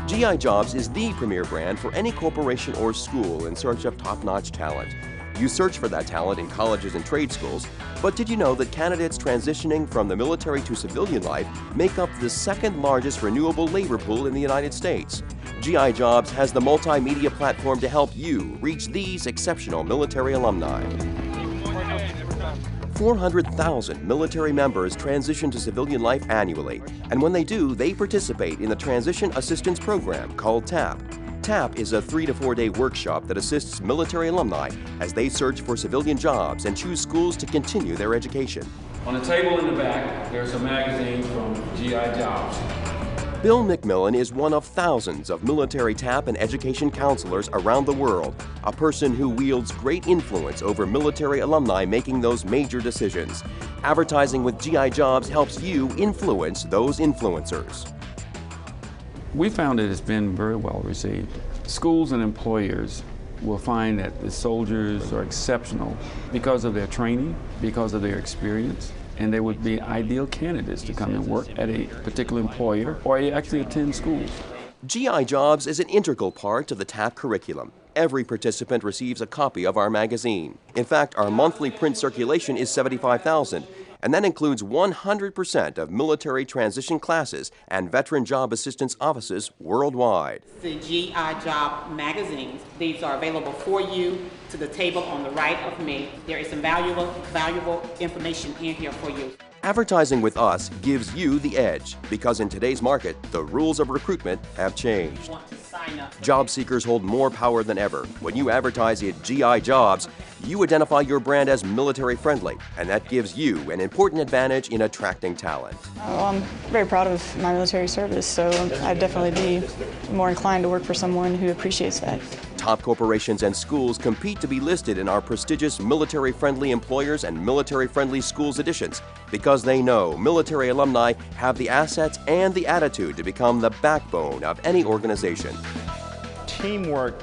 GI Jobs is the premier brand for any corporation or school in search of top-notch talent. You search for that talent in colleges and trade schools, but did you know that candidates transitioning from the military to civilian life make up the second largest renewable labor pool in the United States? GI Jobs has the multimedia platform to help you reach these exceptional military alumni. 400,000 military members transition to civilian life annually, and when they do, they participate in the Transition Assistance Program called TAP. TAP is a 3 to 4 day workshop that assists military alumni as they search for civilian jobs and choose schools to continue their education. On the table in the back, there's a magazine from GI Jobs. Bill McMillan is one of thousands of military TAP and education counselors around the world, a person who wields great influence over military alumni making those major decisions. Advertising with GI Jobs helps you influence those influencers. We found that it's been very well received. Schools and employers will find that the soldiers are exceptional because of their training, because of their experience, and they would be ideal candidates to come and work at a particular employer or actually attend schools. GI Jobs is an integral part of the TAP curriculum. Every participant receives a copy of our magazine. In fact, our monthly print circulation is 75,000, and that includes 100% of military transition classes and veteran job assistance offices worldwide. The GI Job magazines, these are available for you to the table on the right of me. There is some valuable information in here for you. Advertising with us gives you the edge because in today's market, the rules of recruitment have changed. Job seekers hold more power than ever. When you advertise at GI Jobs, you identify your brand as military friendly, and that gives you an important advantage in attracting talent. I'm very proud of my military service, so I'd definitely be more inclined to work for someone who appreciates that. Top corporations and schools compete to be listed in our prestigious military-friendly employers and military-friendly schools editions because they know military alumni have the assets and the attitude to become the backbone of any organization. Teamwork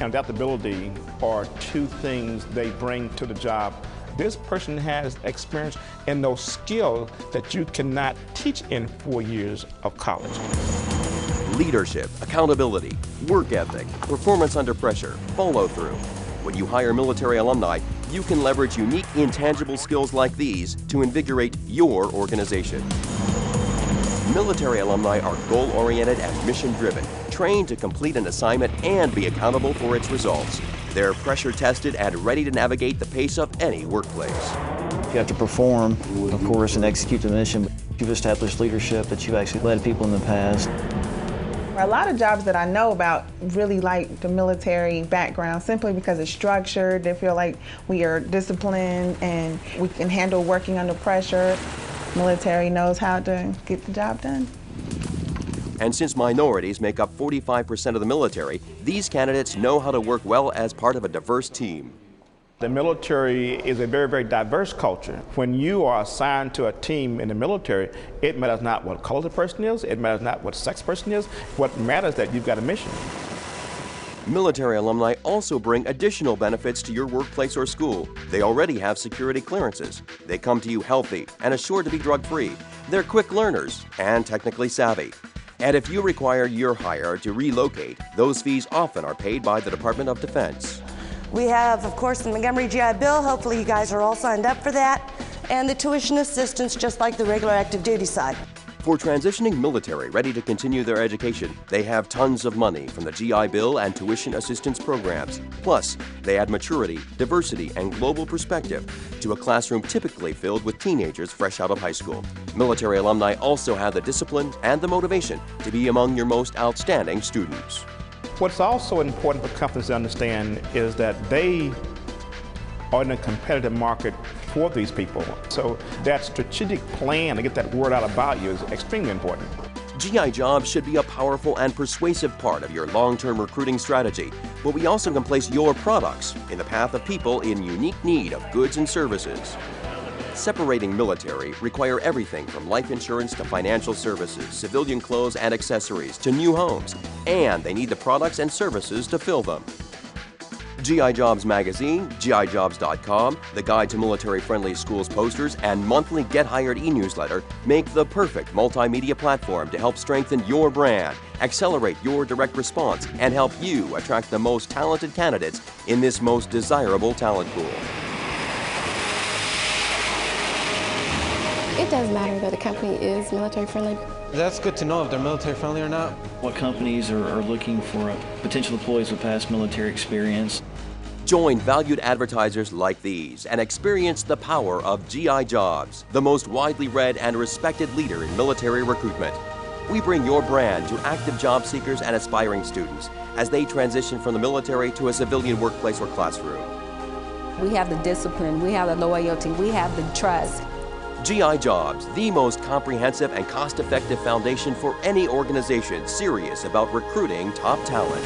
and adaptability are two things they bring to the job. This person has experience and those skills that you cannot teach in 4 years of college. Leadership, accountability, work ethic, performance under pressure, follow-through. When you hire military alumni, you can leverage unique intangible skills like these to invigorate your organization. Military alumni are goal-oriented and mission-driven, trained to complete an assignment and be accountable for its results. They're pressure-tested and ready to navigate the pace of any workplace. You have to perform, of course, and execute the mission. You've established leadership, that you've actually led people in the past. A lot of jobs that I know about really like the military background simply because it's structured. They feel like we are disciplined and we can handle working under pressure. Military knows how to get the job done. And since minorities make up 45% of the military, these candidates know how to work well as part of a diverse team. The military is a very, very diverse culture. When you are assigned to a team in the military, it matters not what color the person is, it matters not what sex the person is, what matters is that you've got a mission. Military alumni also bring additional benefits to your workplace or school. They already have security clearances. They come to you healthy and assured to be drug-free. They're quick learners and technically savvy. And if you require your hire to relocate, those fees often are paid by the Department of Defense. We have, of course, the Montgomery GI Bill. Hopefully you guys are all signed up for that. And the tuition assistance, just like the regular active duty side. For transitioning military ready to continue their education, they have tons of money from the GI Bill and tuition assistance programs. Plus, they add maturity, diversity, and global perspective to a classroom typically filled with teenagers fresh out of high school. Military alumni also have the discipline and the motivation to be among your most outstanding students. What's also important for companies to understand is that they are in a competitive market for these people. So that strategic plan to get that word out about you is extremely important. GI Jobs should be a powerful and persuasive part of your long-term recruiting strategy, but we also can place your products in the path of people in unique need of goods and services. Separating military require everything from life insurance to financial services, civilian clothes and accessories to new homes, and they need the products and services to fill them. GI Jobs magazine, GIJobs.com, the Guide to Military-Friendly Schools posters, and monthly Get Hired e-newsletter make the perfect multimedia platform to help strengthen your brand, accelerate your direct response, and help you attract the most talented candidates in this most desirable talent pool. It does matter that a company is military-friendly. That's good to know if they're military-friendly or not. What companies are looking for potential employees with past military experience. Join valued advertisers like these and experience the power of GI Jobs, the most widely read and respected leader in military recruitment. We bring your brand to active job seekers and aspiring students as they transition from the military to a civilian workplace or classroom. We have the discipline, we have the loyalty, we have the trust. GI Jobs, the most comprehensive and cost-effective foundation for any organization serious about recruiting top talent.